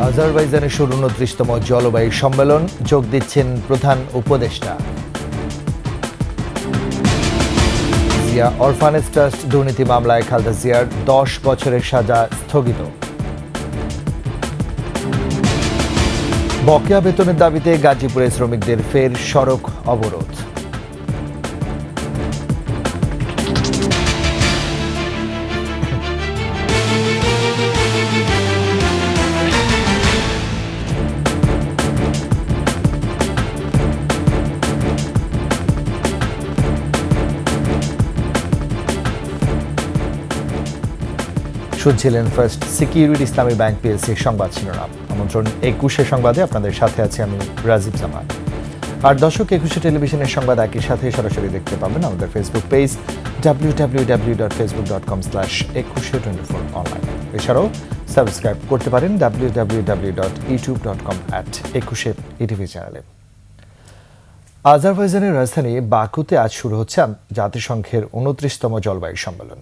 আজারবাইজানে শুরু ২৯তম জলবায়ু সম্মেলন, যোগ দিচ্ছেন প্রধান উপদেষ্টা। জিয়া অরফানেজ ট্রাস্ট দুর্নীতি মামলায় খালেদা জিয়ার ১০ বছরের সাজা স্থগিত। বকেয়া বেতনের দাবিতে গাজীপুরে শ্রমিকদের ফের সড়ক অবরোধ। শুনছিলেন ফার্স্ট সিকিউরিটি ইসলামী ব্যাংক পিএলসি সংবাদ শিরোনাম। আমন্ত্রণ ২১শে সংবাদে আপনাদের সাথে আছি আমি রাজীব জামান। আর দর্শক, ২১শে টেলিভিশনের সংবাদ একই সাথে সরাসরি দেখতে পাবেন আমাদের ফেসবুক পেজ www.facebook.com/2124 অনলাইন। এছাড়াও সাবস্ক্রাইব করতে পারেন www.youtube.com/21 চ্যানেলে। আজারবাইজানের রাজধানী বাকুতে আজ শুরু হচ্ছে জাতিসংঘের ২৯তম জলবায়ু সম্মেলন।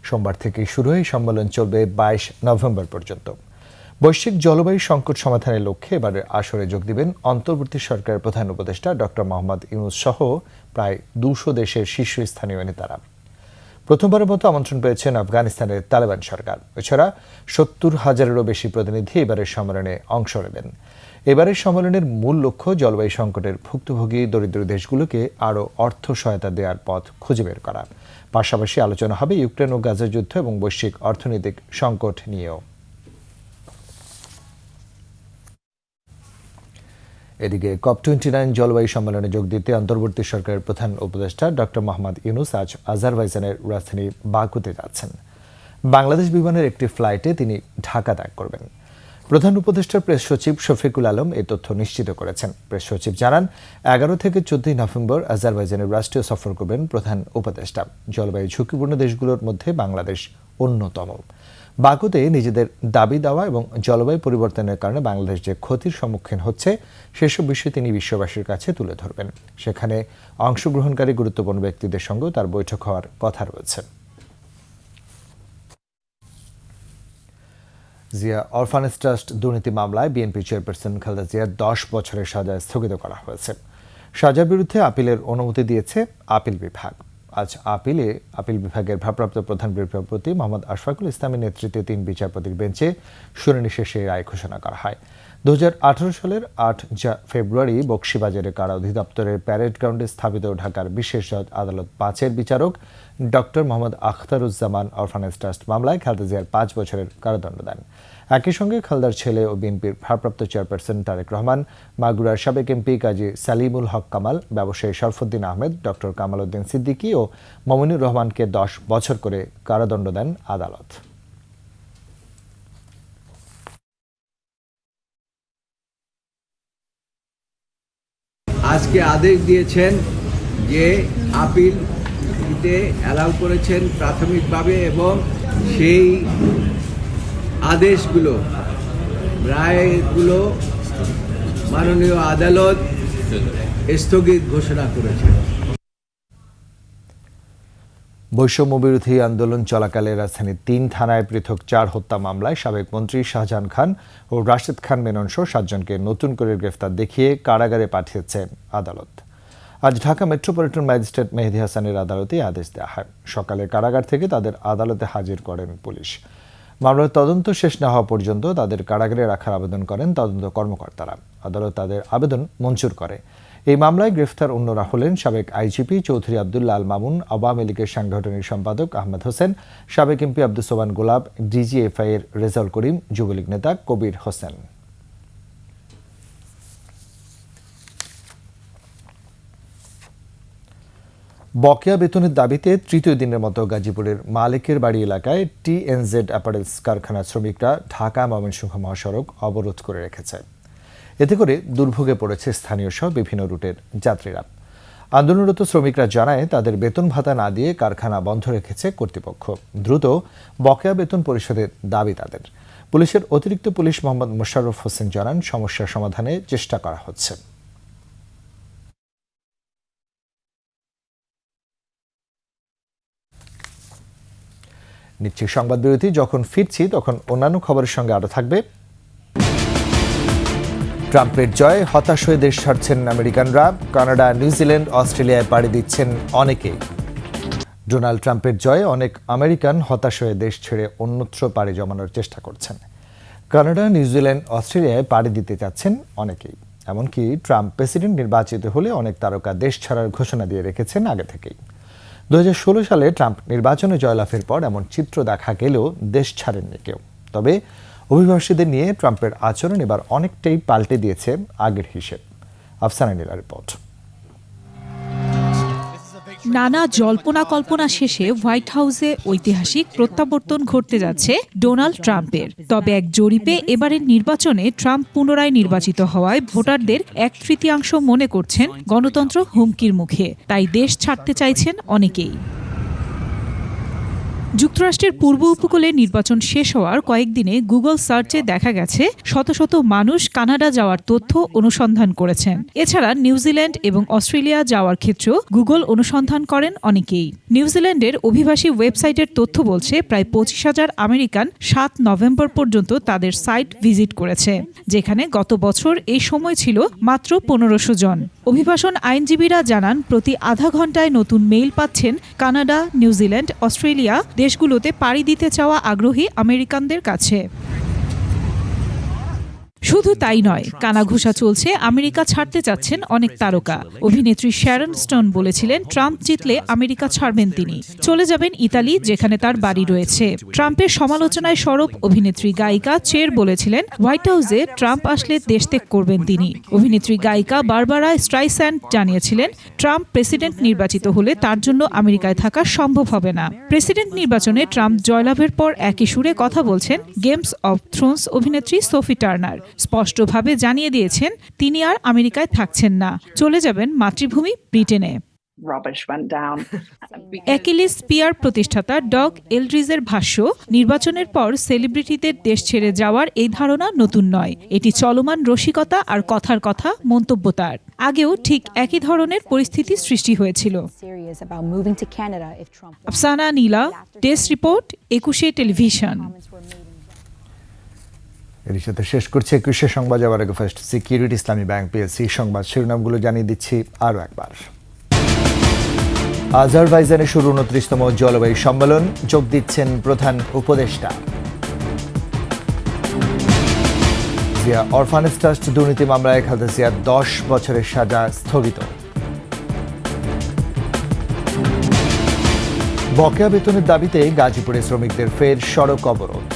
সোমবার থেকে শুরু হয়ে সম্মেলন চলবে ২২ নভেম্বর পর্যন্ত। বৈশ্বিক জলবায়ু সংকট সমাধানের লক্ষ্যে এবারের আসরে যোগ দিবেন অন্তর্বর্তী সরকারের প্রধান উপদেষ্টা ডক্টর মোহাম্মদ ইউনূস সহ প্রায় ২০০ দেশের শীর্ষস্থানীয় নেতারা। প্রথমবারের মতো আমন্ত্রণ পেয়েছেন আফগানিস্তানের তালেবান সরকার। এছাড়া ৭০,০০০-এরও বেশি প্রতিনিধি এবারের সম্মেলনে অংশ নেবেন। এবারের সম্মেলনের মূল লক্ষ্য জলবায়ু সংকটের ভুক্তভোগী দরিদ্র দেশগুলোকে আরও অর্থ সহায়তা দেওয়ার পথ খুঁজে বের করা। পাশাপাশি আলোচনা হবে ইউক্রেন ও গাজা যুদ্ধ এবং বৈশ্বিক অর্থনৈতিক সংকট নিয়েও। এদিকে COP29 জলবায়ু সম্মেলনে যোগ দিতে অন্তর্বর্তী সরকারের প্রধান উপদেষ্টা ডক্টর মোহাম্মদ ইউনূস আজ আজারবাইজানের রাজধানী বাকুতে যাচ্ছেন। বাংলাদেশ বিমানের একটি ফ্লাইটে তিনি ঢাকা ত্যাগ করবেন। প্রধান উপদেষ্টার প্রেস সচিব শফিকুল আলম এই তথ্য নিশ্চিত করেছেন। প্রেস সচিব জানান, ১১ থেকে ১৪ নভেম্বর আজারবাইজানের রাষ্ট্রীয় সফর করবেন প্রধান উপদেষ্টা। জলবায়ু ঝুঁকিপূর্ণ দেশগুলোর মধ্যে বাংলাদেশ অন্যতম। বাকুতে নিজেদের দাবি দেওয়া এবং জলবায়ু পরিবর্তনের কারণে বাংলাদেশ যে ক্ষতির সম্মুখীন হচ্ছে সেসব বিষয়ে তিনি বিশ্ববাসীর কাছে তুলে ধরবেন। সেখানে অংশগ্রহণকারী গুরুত্বপূর্ণ ব্যক্তিদের সঙ্গেও তার বৈঠক হওয়ার কথা রয়েছে। জিয়া অরফানেজ ট্রাস্ট দুর্নীতি মামলায় বিএনপি চেয়ারপারসন খালেদা জিয়ার ১০ বছরের সাজা স্থগিত করা হয়েছে। সাজার বিরুদ্ধে আপিলের অনুমতি দিয়েছে আপিল বিভাগ। আজ আপিল বিভাগের ভারপ্রাপ্ত প্রধান বিচারপতি মোহাম্মদ আশফাকুল ইসলামের নেতৃত্বে ৩ বিচারপতির বেঞ্চে শুনানি শেষে রায় ঘোষণা করা হয়। ২০১৮ সালের ৮ ফেব্রুয়ারি বকশীবাজারের কারা অধিদপ্তরের প্যারেড গ্রাউন্ডে স্থাপিত ঢাকার বিশেষ জজ আদালত ৫-এর বিচারক doctor Mohammad Akhtaruzzaman orphanage trust মামলায় খালেদা জিয়ার ৫ বছরের কারাদণ্ড দেন। একই সঙ্গে খালেদার ছেলে ও বিএনপির ভারপ্রাপ্ত চেয়ারপারসন তারেক রহমান, মাগুরার সাবেক এমপি কাজী সালিমুল হক কামাল, ব্যবসায়ী শরফুদ্দিন আহমেদ, ডক্টর কামাল উদ্দিন সিদ্দিকী ও মমিনুর রহমানকে ১০ বছর করে কারাদণ্ড দেন আদালত। আজকে আদেশ দিয়েছেন যে আপিল দিতে অ্যালাউ করেছেন প্রাথমিকভাবে, এবং সেই আদেশগুলো, রায়গুলো মাননীয় আদালত স্থগিত ঘোষণা করেছেন। বৈষম্য বিরোধী আন্দোলন চলাকালে রাজধানীর ৩ থানায় পৃথক ৪ হত্যা মামলায় সাবেক মন্ত্রী শাহজাহান খান ও রাশেদ খান মেনন সহ ৭ জনকে নতুন করে গ্রেফতার দেখিয়ে কারাগারে পাঠিয়েছে আদালত। আজ ঢাকা মেট্রোপলিটন ম্যাজিস্ট্রেট মেহেদী হাসানের আদালতে আদেশ দেওয়া হয়। সকালে কারাগার থেকে তাদের আদালতে হাজির করেন পুলিশ। মামলার তদন্ত শেষ না হওয়া পর্যন্ত তাদের কারাগারে রাখার আবেদন করেন তদন্ত কর্মকর্তারা। আদালত তাদের আবেদন মঞ্জুর করে। এই মামলায় গ্রেফতার অন্যরা হলেন সাবেক আইজিপি চৌধুরী আবদুল্লাহ আল মামুন, আওয়ামী লীগের সাংগঠনিক সম্পাদক আহমেদ হোসেন, সাবেক এমপি আব্দুস সোবান গোলাপ, ডিজিএফআই এর রেজাউল করিম, যুবলীগ নেতা কবির হোসেন। বকেয়া বেতনের দাবিতে তৃতীয় দিনের মতো গাজীপুরের মালিকের বাড়ি এলাকায় টিএনজেড অ্যাপারেলস কারখানার শ্রমিকরা ঢাকা ময়মনসিংহ মহাসড়ক অবরোধ করে রেখেছে। এতে করে দুর্ভোগে পড়েছে স্থানীয় সহ বিভিন্ন রুটের যাত্রীরা। আন্দোলনরত শ্রমিকরা জানায়, তাদের বেতন ভাতা না দিয়ে কারখানা বন্ধ রেখেছে কর্তৃপক্ষ। দ্রুত বকেয়া বেতন পরিশোধের দাবি তাদের। পুলিশের অতিরিক্ত পুলিশ মোহাম্মদ মোশাররফ হোসেন জানান, সমস্যা সমাধানে চেষ্টা করা হচ্ছে। নিচ্ছি সংবাদ বিরতি। যখন ফিরছি তখন অন্যান্য খবরের সঙ্গে আরও থাকবে। ট্রাম্পের জয়, হতাশ হয়ে দেশ ছাড়ছেন আমেরিকানরা। কানাডা, নিউজিল্যান্ড, অস্ট্রেলিয়ায় পাড়ি দিচ্ছেন অনেকেই। ডোনাল্ড ট্রাম্পের জয়ে অনেক আমেরিকান হতাশ হয়ে দেশ ছেড়ে অন্যত্র পাড়ি জমানোর চেষ্টা করছেন। কানাডা, নিউজিল্যান্ড, অস্ট্রেলিয়ায় পাড়ি দিতে চাচ্ছেন অনেকেই। এমনকি ট্রাম্প প্রেসিডেন্ট নির্বাচিত হলে অনেক তারকা দেশ ছাড়ার ঘোষণা দিয়ে রেখেছেন আগে থেকেই। 2016 সালে ট্রাম্প নির্বাচনে জয়লাভের পর এমন চিত্র দেখা গেলেও দেশ ছাড়েননি কেউ। তবে অভিবাসীদের নিয়ে ট্রাম্পের আচরণ এবার অনেকটাই পাল্টে দিয়েছে আগের হিসেব। আফসানা নীলার রিপোর্ট। নানা জল্পনা কল্পনা শেষে হোয়াইট হাউসে ঐতিহাসিক প্রত্যাবর্তন ঘটতে যাচ্ছে ডোনাল্ড ট্রাম্পের। তবে এক জরিপে এবারের নির্বাচনে ট্রাম্প পুনরায় নির্বাচিত হওয়ায় ভোটারদের 1/3 মনে করছেন গণতন্ত্র হুমকির মুখে, তাই দেশ ছাড়তে চাইছেন অনেকেই। যুক্তরাষ্ট্রের পূর্ব উপকূলে নির্বাচন শেষ হওয়ার কয়েকদিনে গুগল সার্চে দেখা গেছে শত শত মানুষ কানাডা যাওয়ার তথ্য অনুসন্ধান করেছেন। এছাড়া নিউজিল্যান্ড এবং অস্ট্রেলিয়া যাওয়ার ক্ষেত্রেও গুগল অনুসন্ধান করেন অনেকেই। নিউজিল্যান্ডের অভিবাসী ওয়েবসাইটের তথ্য বলছে প্রায় 25,000 আমেরিকান 7 নভেম্বর পর্যন্ত তাদের সাইট ভিজিট করেছে, যেখানে গত বছর এই সময় ছিল মাত্র 1500 জন। অভিবাসন আইনজীবীরা জানান প্রতি আধা ঘন্টায় নতুন মেইল পাচ্ছেন কানাডা, নিউজিল্যান্ড, অস্ট্রেলিয়া দেশগুলোতে পাড়ি দিতে চাওয়া আগ্রহী আমেরিকানদের কাছে। শুধু তাই নয়, কানাঘুষা চলছে আমেরিকা ছাড়তে চাচ্ছেন অনেক তারকা। অভিনেত্রী শ্যারন স্টোন বলেছিলেন ট্রাম্প জিতলে আমেরিকা ছাড়বেন তিনি, চলে যাবেন ইতালি, যেখানে তার বাড়ি রয়েছে। ট্রাম্পের সমালোচনায় সরব অভিনেত্রী গায়িকা চের বলেছিলেন হোয়াইট হাউসে ট্রাম্প আসলে দেশ ত্যাগ করবেন তিনি। অভিনেত্রী গায়িকা বারবারা স্ট্রাইস্যান্ড জানিয়েছিলেন ট্রাম্প প্রেসিডেন্ট নির্বাচিত হলে তার জন্য আমেরিকায় থাকা সম্ভব হবে না। প্রেসিডেন্ট নির্বাচনে ট্রাম্প জয়লাভের পর একই সুরে কথা বলছেন গেমস অব থ্রোনস অভিনেত্রী সোফি টার্নার। স্পষ্টভাবে জানিয়ে দিয়েছেন তিনি আর আমেরিকায় থাকছেন না, চলে যাবেন মাতৃভূমি ব্রিটেনে। অ্যাকিলিস স্পিয়ার প্রতিষ্ঠাতা ডগ এলড্রিজের ভাষ্য, নির্বাচনের পর সেলিব্রিটিদের দেশ ছেড়ে যাওয়ার এই ধারণা নতুন নয়, এটি চলমান রসিকতা আর কথার কথা মন্তব্য তার। আগেও ঠিক একই ধরনের পরিস্থিতি সৃষ্টি হয়েছিল। আফসানা নীলা, ডেস্ক রিপোর্ট, 21 টেলিভিশন। এর সাথে শেষ করছে 21 সংবাদ। যাওয়ার আগে ফার্স্ট সিকিউরিটি ইসলামী ব্যাংক পিএলসি সংবাদ শিরোনামগুলো জানিয়ে দিচ্ছি আরও একবার। আজারবাইজানে শুরু 29তম জলবায়ু সম্মেলন, যোগ দিচ্ছেন প্রধান উপদেষ্টা। জিয়া অরফানেজ ট্রাস্ট দুর্নীতি মামলায় খালেদা জিয়ার 10 বছরের সাজা স্থগিত। বকেয়া বেতনের দাবিতে গাজীপুরে শ্রমিকদের ফের সড়ক অবরোধ।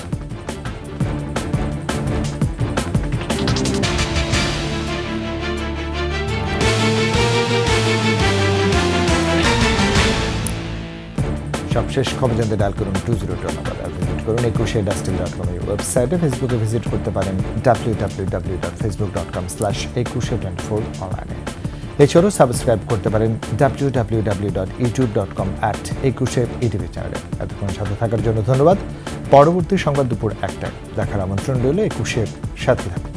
সবশেষ খবর জানতে ডায়াল করুন 202 নাম্বারে, ভিজিট করুন 21.com ওয়েবসাইটে। ফেসবুকে ভিজিট করতে পারেন www.facebook.com/2124 অনলাইনে। এছাড়াও সাবস্ক্রাইব করতে পারেন www.youtube.com/21etv চ্যানেলে। এতক্ষণ সাথে থাকার জন্য ধন্যবাদ। পরবর্তী সংবাদ দুপুর 1টায় দেখার আমন্ত্রণ রইল। 21-এর সাথে থাকুন।